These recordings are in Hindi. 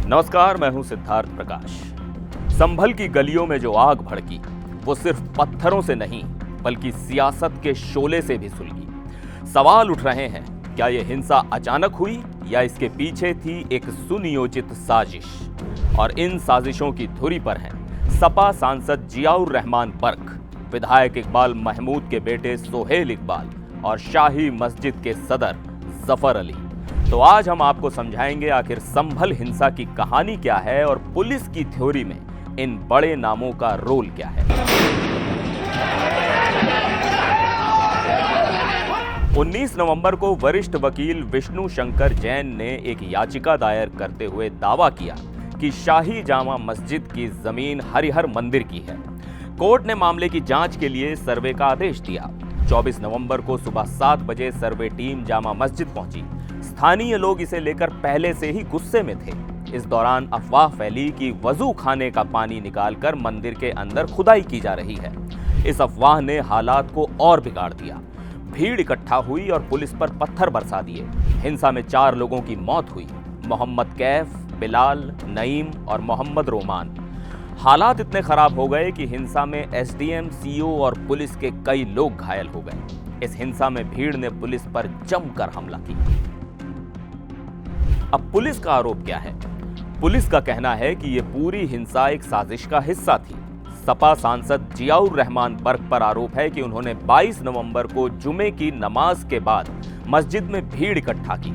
नमस्कार, मैं हूं सिद्धार्थ प्रकाश। संभल की गलियों में जो आग भड़की वो सिर्फ पत्थरों से नहीं बल्कि सियासत के शोले से भी सुलगी। सवाल उठ रहे हैं, क्या ये हिंसा अचानक हुई या इसके पीछे थी एक सुनियोजित साजिश? और इन साजिशों की धुरी पर हैं सपा सांसद जियाउर रहमान बर्क, विधायक इकबाल महमूद के बेटे सोहेल इकबाल और शाही मस्जिद के सदर जफर अली। तो आज हम आपको समझाएंगे आखिर संभल हिंसा की कहानी क्या है और पुलिस की थ्योरी में इन बड़े नामों का रोल क्या है। 19 नवंबर को वरिष्ठ वकील विष्णु शंकर जैन ने एक याचिका दायर करते हुए दावा किया कि शाही जामा मस्जिद की जमीन हरिहर मंदिर की है। कोर्ट ने मामले की जांच के लिए सर्वे का आदेश दिया। 24 नवंबर को सुबह 7 बजे सर्वे टीम जामा मस्जिद पहुंची। स्थानीय लोग इसे लेकर पहले से ही गुस्से में थे। इस दौरान अफवाह फैली कि वजू खाने का पानी निकालकर मंदिर के अंदर खुदाई की जा रही है। इस अफवाह ने हालात को और बिगाड़ दिया। भीड़ इकट्ठा हुई और पुलिस पर पत्थर बरसा दिए। हिंसा में 4 लोगों की मौत हुई, मोहम्मद कैफ, बिलाल, नईम और मोहम्मद रोमान। हालात इतने खराब हो गए कि हिंसा में एसडीएम, सीओ और पुलिस के कई लोग घायल हो गए। इस हिंसा में भीड़ ने पुलिस पर जमकर हमला किया। अब पुलिस का आरोप क्या है? पुलिस का कहना है कि यह पूरी हिंसा एक साजिश का हिस्सा थी। सपा सांसद जियाउर रहमान बर्क पर आरोप है कि उन्होंने 22 नवंबर को जुमे की नमाज के बाद मस्जिद में भीड़ इकट्ठा की।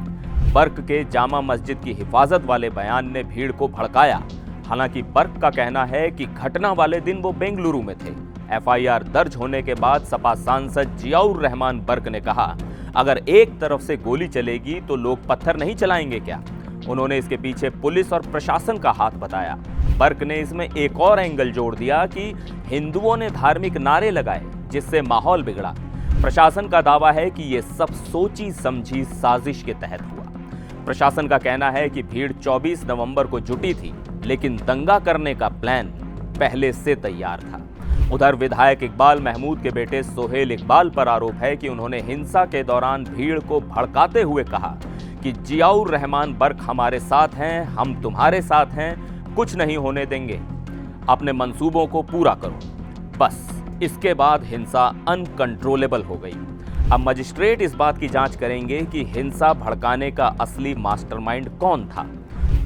बर्क के जामा मस्जिद की हिफाजत वाले बयान ने भीड़ को भड़काया। हालांकि बर्क का कहना है कि घटना वाले दिन वो बेंगलुरु में थे। एफआईआर दर्ज होने के बाद सपा सांसद जियाउर रहमान बर्क ने कहा, अगर एक तरफ से गोली चलेगी तो लोग पत्थर नहीं चलाएंगे क्या? उन्होंने इसके पीछे पुलिस और प्रशासन का हाथ बताया। बर्क ने इसमें एक और एंगल जोड़ दिया कि हिंदुओं ने धार्मिक नारे लगाए जिससे माहौल बिगड़ा। प्रशासन का दावा है कि यह सब सोची समझी साजिश के तहत हुआ। प्रशासन का कहना है कि भीड़ 24 नवंबर को जुटी थी, लेकिन दंगा करने का प्लान पहले से तैयार था। उधर विधायक इकबाल महमूद के बेटे सोहेल इकबाल पर आरोप है कि उन्होंने हिंसा के दौरान भीड़ को भड़काते हुए कहा कि जियाउर रहमान बर्क हमारे साथ हैं, हम तुम्हारे साथ हैं, कुछ नहीं होने देंगे, अपने मंसूबों को पूरा करो। बस इसके बाद हिंसा अनकंट्रोलेबल हो गई। अब मजिस्ट्रेट इस बात की जांच करेंगे कि हिंसा भड़काने का असली मास्टरमाइंड कौन था।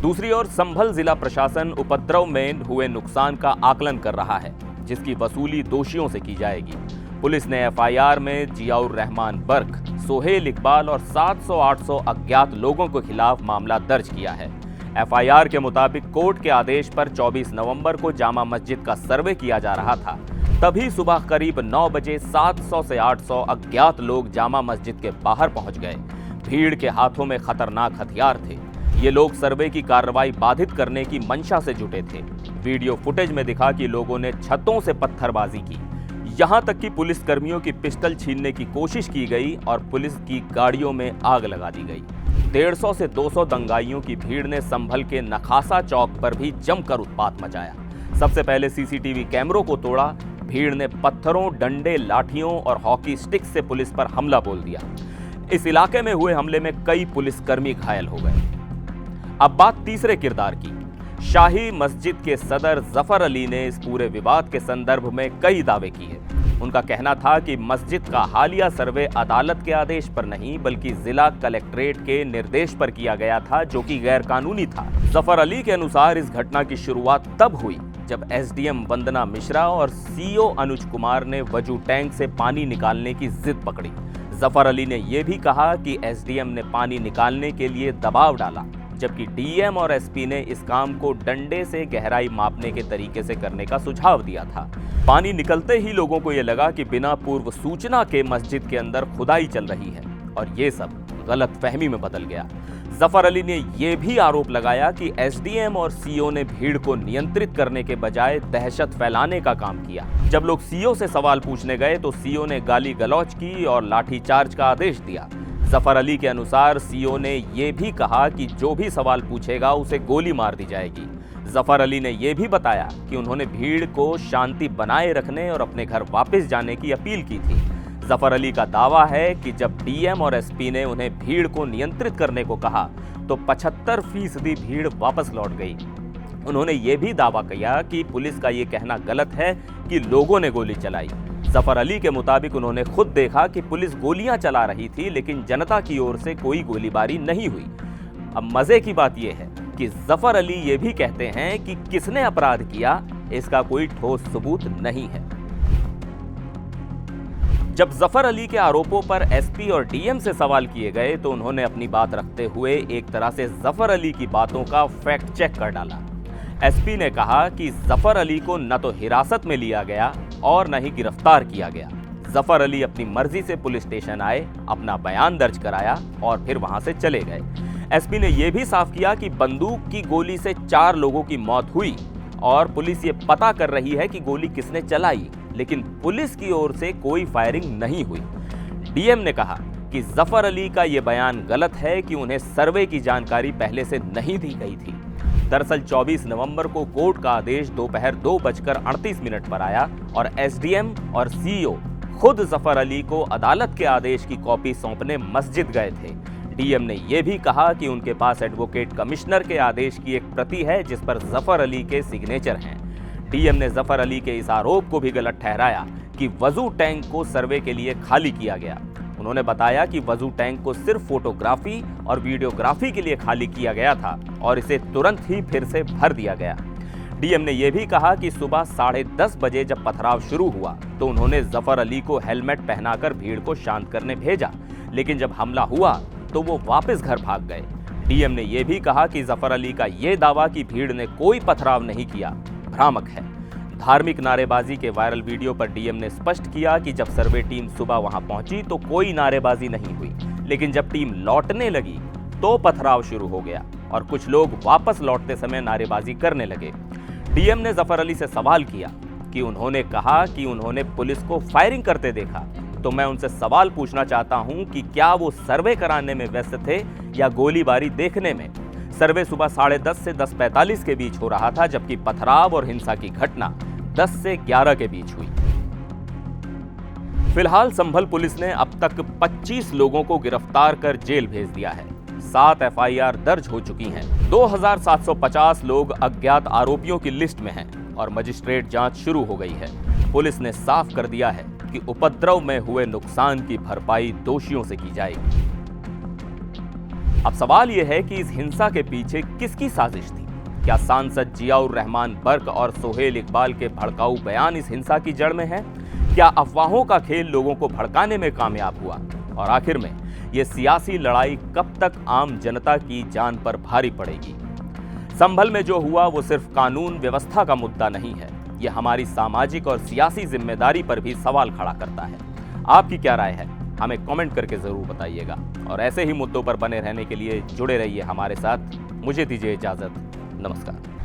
दूसरी ओर संभल जिला प्रशासन उपद्रव में हुए नुकसान का आकलन कर रहा है, जिसकी वसूली दोषियों से की जाएगी। पुलिस ने एफआईआर में जियाउर रहमान बर्क, सोहेल इकबाल और 700-800 अज्ञात लोगों के खिलाफ मामला दर्ज किया है। एफआईआर के मुताबिक कोर्ट के आदेश पर 24 नवंबर को जामा मस्जिद का सर्वे किया जा रहा था। तभी सुबह करीब 9 बजे 700 से 800 अज्ञात लोग जामा मस्जिद के बाहर पहुंच गए। भीड़ के हाथों में खतरनाक हथियार थे। ये लोग सर्वे की कार्रवाई बाधित करने की मंशा से जुटे थे। वीडियो फुटेज में दिखा कि लोगों ने छतों से पत्थरबाजी की। यहां तक कि पुलिस कर्मियों की पिस्टल छीनने की कोशिश की गई और पुलिस की गाड़ियों में आग लगा दी गई। 150 से 200 दंगाइयों की भीड़ ने संभल के नखासा चौक पर भी जमकर उत्पात मचाया। सबसे पहले सीसीटीवी कैमरों को तोड़ा। भीड़ ने पत्थरों, डंडे, लाठियों और हॉकी स्टिक से पुलिस पर हमला बोल दिया। इस इलाके में हुए हमले में कई पुलिसकर्मी घायल हो गए। अब बात तीसरे किरदार की। शाही मस्जिद के सदर जफर अली ने इस पूरे विवाद के संदर्भ में कई दावे किए। उनका कहना था कि मस्जिद का हालिया सर्वे अदालत के आदेश पर नहीं बल्कि जिला कलेक्ट्रेट के निर्देश पर किया गया था, जो कि गैरकानूनी था। जफर अली के अनुसार इस घटना की शुरुआत तब हुई जब एसडीएम वंदना मिश्रा और सीओ अनुज कुमार ने वजू टैंक से पानी निकालने की जिद पकड़ी। जफर अली ने यह भी कहा कि एसडीएम ने पानी निकालने के लिए दबाव डाला, जबकि डीएम और एसपी ने इस काम को डंडे से गहराई मापने के तरीके से करने का सुझाव दिया था। पानी निकलते ही लोगों को यह लगा कि बिना पूर्व सूचना के मस्जिद के अंदर खुदाई चल रही है और ये सब गलतफहमी में बदल गया। जफर अली ने यह भी आरोप लगाया कि एसडीएम और सीओ ने भीड़ को नियंत्रित करने के बजाय दहशत फैलाने का काम किया। जब लोग सीओ से सवाल पूछने गए तो सीओ ने गाली गलौज की और लाठीचार्ज का आदेश दिया। जफर अली के अनुसार सीओ ने यह भी कहा कि जो भी सवाल पूछेगा उसे गोली मार दी जाएगी। जफर अली ने यह भी बताया कि उन्होंने भीड़ को शांति बनाए रखने और अपने घर वापस जाने की अपील की थी। जफर अली का दावा है कि जब डीएम और एसपी ने उन्हें भीड़ को नियंत्रित करने को कहा, तो 75% भीड़ वापस लौट गई। उन्होंने ये भी दावा किया कि पुलिस का ये कहना गलत है कि लोगों ने गोली चलाई। जफर अली के मुताबिक उन्होंने खुद देखा कि पुलिस गोलियां चला रही थी, लेकिन जनता की ओर से कोई गोलीबारी नहीं हुई। अब मजे की बात यह है कि जफर अली ये भी कहते हैं कि किसने अपराध किया, इसका कोई ठोस सबूत नहीं है। जब जफर अली के आरोपों पर एसपी और डीएम से सवाल किए गए तो उन्होंने अपनी बात रखते हुए एक तरह से जफर अली की बातों का फैक्ट चेक कर डाला। एसपी ने कहा कि जफर अली को न तो हिरासत में लिया गया और न ही गिरफ्तार किया गया। जफर अली अपनी मर्जी से पुलिस स्टेशन आए, अपना बयान दर्ज कराया और फिर वहां से चले गए। एसपी ने यह भी साफ किया कि बंदूक की गोली से 4 लोगों की मौत हुई और पुलिस ये पता कर रही है कि गोली किसने चलाई, लेकिन पुलिस की ओर से कोई फायरिंग नहीं हुई। डीएम ने कहा कि जफर अली का यह बयान गलत है कि उन्हें सर्वे की जानकारी पहले से नहीं दी गई थी। दरअसल 24 नवंबर को कोर्ट का आदेश दोपहर 2:38 पर आया और एसडीएम और सीईओ खुद जफर अली को अदालत के आदेश की कॉपी सौंपने मस्जिद गए थे। डीएम ने यह भी कहा कि उनके पास एडवोकेट कमिश्नर के आदेश की एक प्रति है जिस पर जफर अली के सिग्नेचर हैं। डीएम ने जफर अली के इस आरोप को भी गलत ठहराया कि वजू टैंक को सर्वे के लिए खाली किया गया। उन्होंने बताया कि वजू टैंक को सिर्फ फोटोग्राफी और वीडियोग्राफी के लिए खाली किया गया था और इसे तुरंत ही फिर से भर दिया गया। डीएम ने यह भी कहा कि सुबह 10:30 बजे जब पथराव शुरू हुआ तो उन्होंने जफर अली को हेलमेट पहनाकर भीड़ को शांत करने भेजा, लेकिन जब हमला हुआ तो वो वापस घर भाग गए। डीएम ने यह भी कहा कि जफर अली का यह दावा कि भीड़ ने कोई पथराव नहीं किया भ्रामक है। धार्मिक नारेबाजी के वायरल वीडियो पर डीएम ने स्पष्ट किया कि जब सर्वे टीम सुबह वहां पहुंची तो कोई नारेबाजी नहीं हुई, लेकिन जब टीम लौटने लगी तो पथराव शुरू हो गया और कुछ लोग वापस लौटते समय नारेबाजी करने लगे। डीएम ने जफर अली से सवाल किया कि उन्होंने कहा कि उन्होंने पुलिस को फायरिंग करते देखा, तो मैं उनसे सवाल पूछना चाहता हूं कि क्या वो सर्वे कराने में व्यस्त थे या गोलीबारी देखने में। सर्वे सुबह 10:30 से 10:45 के बीच हो रहा था, जबकि पथराव और हिंसा की घटना 10 से 11 के बीच हुई। फिलहाल संभल पुलिस ने अब तक 25 लोगों को गिरफ्तार कर जेल भेज दिया है। 7 एफआईआर दर्ज हो चुकी हैं। 2750 लोग अज्ञात आरोपियों की लिस्ट में हैं और मजिस्ट्रेट जांच शुरू हो गई है। पुलिस ने साफ कर दिया है कि उपद्रव में हुए नुकसान की भरपाई दोषियों से की जाएगी। अब सवाल यह है कि इस हिंसा के पीछे किसकी साजिश थी? क्या सांसद जियाउर रहमान बर्क और सोहेल इकबाल के भड़काऊ बयान इस हिंसा की जड़ में है? क्या अफवाहों का खेल लोगों को भड़काने में कामयाब हुआ? और आखिर में यह सियासी लड़ाई कब तक आम जनता की जान पर भारी पड़ेगी? संभल में जो हुआ वो सिर्फ कानून व्यवस्था का मुद्दा नहीं है, यह हमारी सामाजिक और सियासी जिम्मेदारी पर भी सवाल खड़ा करता है। आपकी क्या राय है? हमें कमेंट करके जरूर बताइएगा और ऐसे ही मुद्दों पर बने रहने के लिए जुड़े रहिए हमारे साथ। मुझे दीजिए इजाजत। नमस्कार।